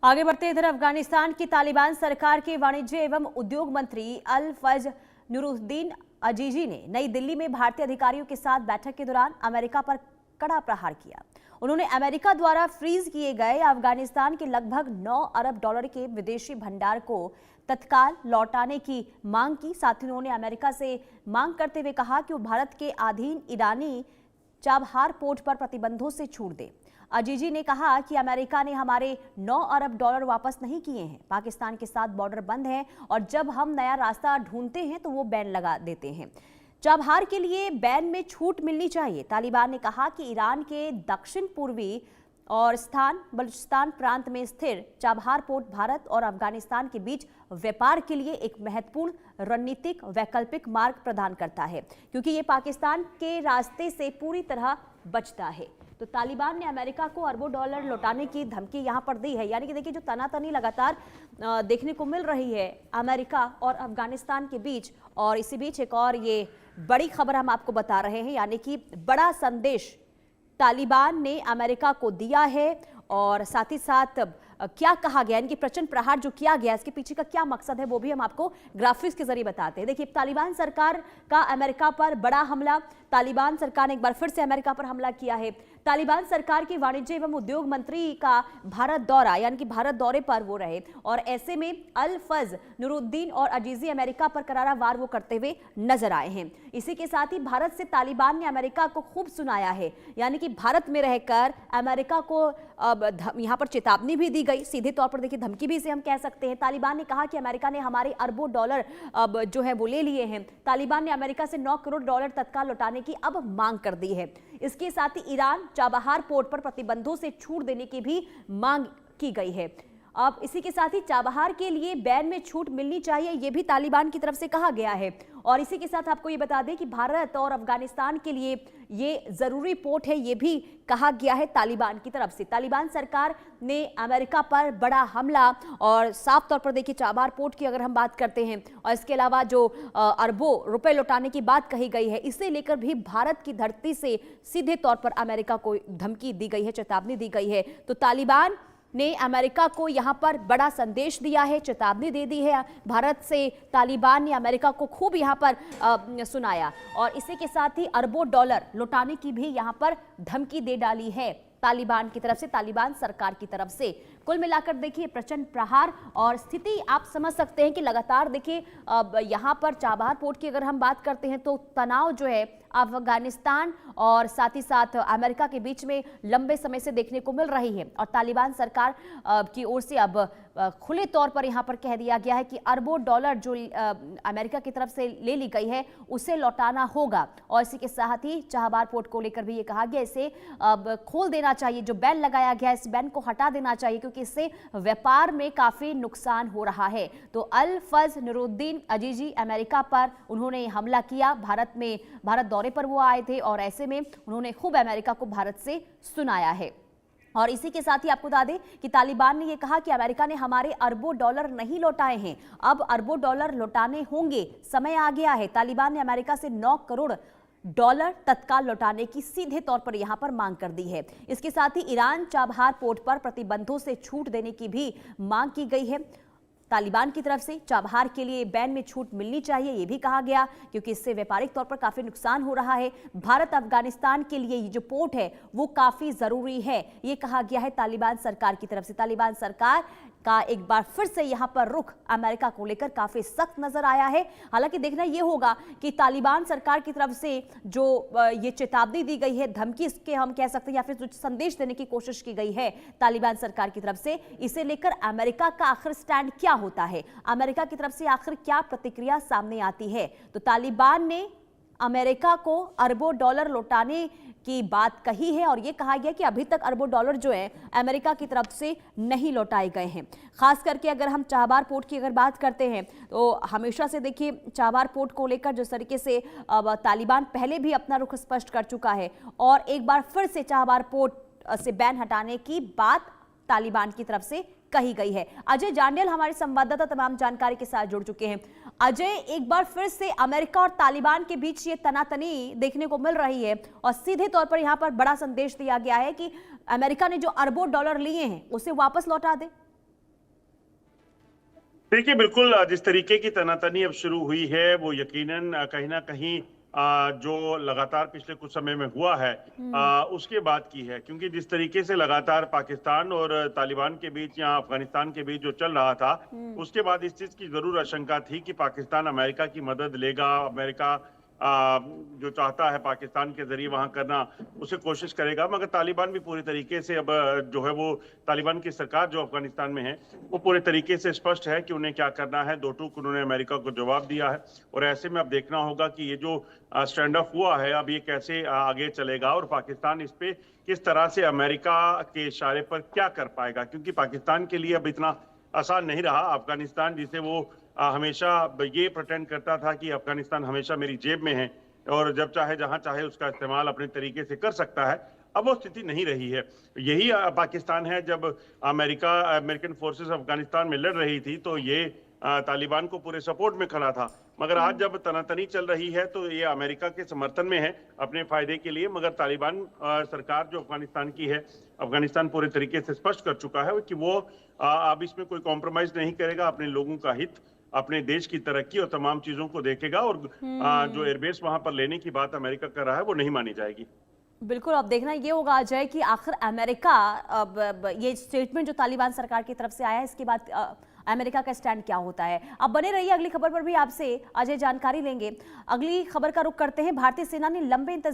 आगे बढ़ते इधर अफगानिस्तान की तालिबान सरकार के वाणिज्य एवं उद्योग मंत्री अल फज नुरुद्दीन अजीजी ने नई दिल्ली में भारतीय अधिकारियों के साथ बैठक के दौरान अमेरिका पर कड़ा प्रहार किया। उन्होंने अमेरिका द्वारा फ्रीज किए गए अफगानिस्तान के लगभग 9 अरब डॉलर के विदेशी भंडार को तत्काल लौटाने की मांग की। साथ ही उन्होंने अमेरिका से मांग करते हुए कहा कि वो भारत के अधीन ईरानी चाबहार पोर्ट पर प्रतिबंधों से छूट दे। अजीजी ने कहा कि अमेरिका ने हमारे 9 अरब डॉलर वापस नहीं किए हैं। पाकिस्तान के साथ बॉर्डर बंद है और जब हम नया रास्ता ढूंढते हैं तो वो बैन लगा देते हैं। चाबहार के लिए बैन में छूट मिलनी चाहिए। तालिबान ने कहा कि ईरान के दक्षिण पूर्वी और बलूचिस्तान प्रांत में स्थिर चाबहार पोर्ट भारत और अफगानिस्तान के बीच व्यापार के लिए एक महत्वपूर्ण रणनीतिक वैकल्पिक मार्ग प्रदान करता है, क्योंकि ये पाकिस्तान के रास्ते से पूरी तरह बचता है। तो तालिबान ने अमेरिका को अरबों डॉलर लौटाने की धमकी यहां पर दी है। यानी कि देखिए, जो तनातनी लगातार देखने को मिल रही है अमेरिका और अफगानिस्तान के बीच। और इसी बीच एक और ये बड़ी खबर हम आपको बता रहे हैं, यानी कि बड़ा संदेश तालिबान ने अमेरिका को दिया है। और साथ ही साथ क्या कहा गया, यानी कि प्रचंड प्रहार जो किया गया, इसके पीछे का क्या मकसद है वो भी हम आपको ग्राफिक्स के जरिए बताते हैं। देखिए, तालिबान सरकार का अमेरिका पर बड़ा हमला। तालिबान सरकार ने एक बार फिर से अमेरिका पर हमला किया है। तालिबान सरकार के वाणिज्य एवं उद्योग मंत्री का भारत दौरा, यानी कि भारत दौरे पर वो रहे, और ऐसे में अल फज नुरुद्दीन और अजीजी अमेरिका पर करारा वार वो करते हुए नजर आए हैं। इसी के साथ ही भारत से तालिबान ने अमेरिका को खूब सुनाया है, यानी कि भारत में रहकर अमेरिका को यहां पर चेतावनी भी दी गई, सीधे तौर पर देखिए धमकी भी इसे हम कह सकते हैं। तालिबान ने कहा कि अमेरिका ने हमारे अरबों डॉलर जो है वो ले लिए हैं। तालिबान ने अमेरिका से 9 करोड़ डॉलर तत्काल लौटाने की अब मांग कर दी है। इसके साथ ही ईरान चाबहार पोर्ट पर प्रतिबंधों से छूट देने की भी मांग की गई है। अब इसी के साथ ही चाबहार के लिए बैन में छूट मिलनी चाहिए, यह भी तालिबान की तरफ से कहा गया है। और इसी के साथ आपको ये बता दें कि भारत और अफगानिस्तान के लिए ये जरूरी पोर्ट है, ये भी कहा गया है तालिबान की तरफ से। तालिबान सरकार ने अमेरिका पर बड़ा हमला, और साफ तौर पर देखिए चाबहार पोर्ट की अगर हम बात करते हैं, और इसके अलावा जो अरबों रुपए लौटाने की बात कही गई है, इसे लेकर भी भारत की धरती से सीधे तौर पर अमेरिका को धमकी दी गई है, चेतावनी दी गई है। तो तालिबान ने अमेरिका को यहां पर बड़ा संदेश दिया है, चेतावनी दे दी है। भारत से तालिबान ने अमेरिका को खूब यहां पर सुनाया, और इसी के साथ ही अरबों डॉलर लौटाने की भी यहां पर धमकी दे डाली है तालिबान की तरफ से, तालिबान सरकार की तरफ से। कुल मिलाकर देखिए प्रचंड प्रहार, और स्थिति आप समझ सकते हैं कि लगातार देखिए यहां पर चाबहार पोर्ट की अगर हम बात करते हैं तो तनाव जो है अफगानिस्तान और साथ ही साथ अमेरिका के बीच में लंबे समय से देखने को मिल रही है। और तालिबान सरकार की ओर से अब खुले तौर पर यहां पर कह दिया गया है कि अरबों डॉलर जो अमेरिका की तरफ से ले ली गई है उसे लौटाना होगा। और इसी के साथ ही चाबहार पोर्ट को लेकर भी ये कहा गया इसे खोल देना चाहिए, जो बैन लगाया गया है इस बैन को हटा देना चाहिए, क्योंकि इससे व्यापार में काफी नुकसान हो रहा है। तो अल फज नुरुद्दीन अजीजी अमेरिका पर उन्होंने हमला किया, भारत दौरे पर वो आए थे, और ऐसे में उन्होंने खूब अमेरिका को भारत से सुनाया है। और इसी के साथ ही आपको बता दें कि तालिबान ने यह कहा कि अमेरिका ने हमारे अरबों डॉलर नहीं लौटाए हैं, अब अरबों डॉलर लौटाने होंगे, समय आ गया है। तालिबान ने अमेरिका से 9 करोड़ डॉलर तत्काल लौटाने की सीधे तौर पर यहां पर मांग कर दी है। इसके साथ ही ईरान चाबहार पोर्ट पर प्रतिबंधों से छूट देने की भी मांग की गई है तालिबान की तरफ से। चाबहार के लिए बैन में छूट मिलनी चाहिए, यह भी कहा गया, क्योंकि इससे व्यापारिक तौर पर काफी नुकसान हो रहा है। भारत अफगानिस्तान के लिए ये जो पोर्ट है वो काफी जरूरी है, ये कहा गया है तालिबान सरकार की तरफ से। तालिबान सरकार का एक बार फिर से यहां पर रुख अमेरिका को लेकर काफी सख्त नजर आया है। हालांकि देखना यह होगा कि तालिबान सरकार की तरफ से जो ये चेतावनी दी गई है, धमकी इसके हम कह सकते हैं, या फिर जो संदेश देने की कोशिश की गई है तालिबान सरकार की तरफ से, इसे लेकर अमेरिका का आखिर स्टैंड क्या होता है, अमेरिका की तरफ से आखिर क्या प्रतिक्रिया सामने आती है। तो तालिबान ने अमेरिका को अरबों डॉलर लौटाने की बात कही है, और यह कहा गया कि अभी तक अरबों डॉलर जो है अमेरिका की तरफ से नहीं लौटाए गए हैं। खास करके अगर हम चाबहार पोर्ट की अगर बात करते हैं तो हमेशा से देखिए चाबहार पोर्ट को लेकर जिस तरीके से तालिबान पहले भी अपना रुख स्पष्ट कर चुका है, और एक बार फिर से चाबहार पोर्ट से बैन हटाने की बात तालिबान की तरफ से कही गई है। अजय जांडेल हमारे संवाददाता तमाम जानकारी के साथ जुड़ चुके हैं। अजय, एक बार फिर से अमेरिका और तालिबान के बीच ये तनातनी देखने को मिल रही है, और सीधे तौर पर यहां पर बड़ा संदेश दिया गया है कि अमेरिका ने जो अरबों डॉलर लिए हैं उसे वापस लौटा दे। देखिए, बिल्कुल जिस तरीके की तनातनी अब शुरू हुई है वो यकीनन कहीं ना कहीं जो लगातार पिछले कुछ समय में हुआ है उसके बाद की है, क्योंकि जिस तरीके से लगातार पाकिस्तान और तालिबान के बीच या अफगानिस्तान के बीच जो चल रहा था, उसके बाद इस चीज की जरूर आशंका थी कि पाकिस्तान अमेरिका की मदद लेगा। अमेरिका जो चाहता है पाकिस्तान के जरिए वहां करना, उसे कोशिश करेगा। मगर तालिबान भी पूरी तरीके से अब जो है वो तालिबान की सरकार जो अफगानिस्तान में है वो पूरे तरीके से स्पष्ट है कि उन्हें क्या करना है। दो टूक उन्होंने अमेरिका को जवाब दिया है और ऐसे में अब देखना होगा कि ये जो स्टैंड ऑफ हुआ है अब ये कैसे आगे चलेगा और पाकिस्तान इस पे किस तरह से अमेरिका के इशारे पर क्या कर पाएगा, क्योंकि पाकिस्तान के लिए अब इतना आसान नहीं रहा। अफगानिस्तान जिसे वो हमेशा ये प्रटेंड करता था कि अफगानिस्तान हमेशा मेरी जेब में है और जब चाहे जहां चाहे उसका इस्तेमाल अपने तरीके से कर सकता है, अब वो स्थिति नहीं रही है। यही पाकिस्तान है जब अमेरिकन फोर्सेस अफगानिस्तान में लड़ रही थी तो ये तालिबान को पूरे सपोर्ट में खड़ा था। मगर आज जब तनातनी चल रही है तो ये अमेरिका के समर्थन में है अपने फायदे के लिए। मगर तालिबान सरकार जो अफगानिस्तान की है, अफगानिस्तान पूरे तरीके से स्पष्ट कर चुका है कि वो अब इसमें कोई कॉम्प्रोमाइज नहीं करेगा। अपने लोगों का हित, अपने देश की तरक्की और तमाम चीजों को देखेगा और जो एयरबेस वहां पर लेने की बात अमेरिका कर रहा है वो नहीं मानी जाएगी। बिल्कुल, अब देखना ये होगा अजय कि आखिर अमेरिका अब ये स्टेटमेंट जो तालिबान सरकार की तरफ से आया है इसके बाद अमेरिका का स्टैंड क्या होता है। अब बने रहिए, अगली खबर पर भी आपसे अजय जानकारी लेंगे। अगली खबर का रुख करते हैं। भारतीय सेना ने लंबे इंतजार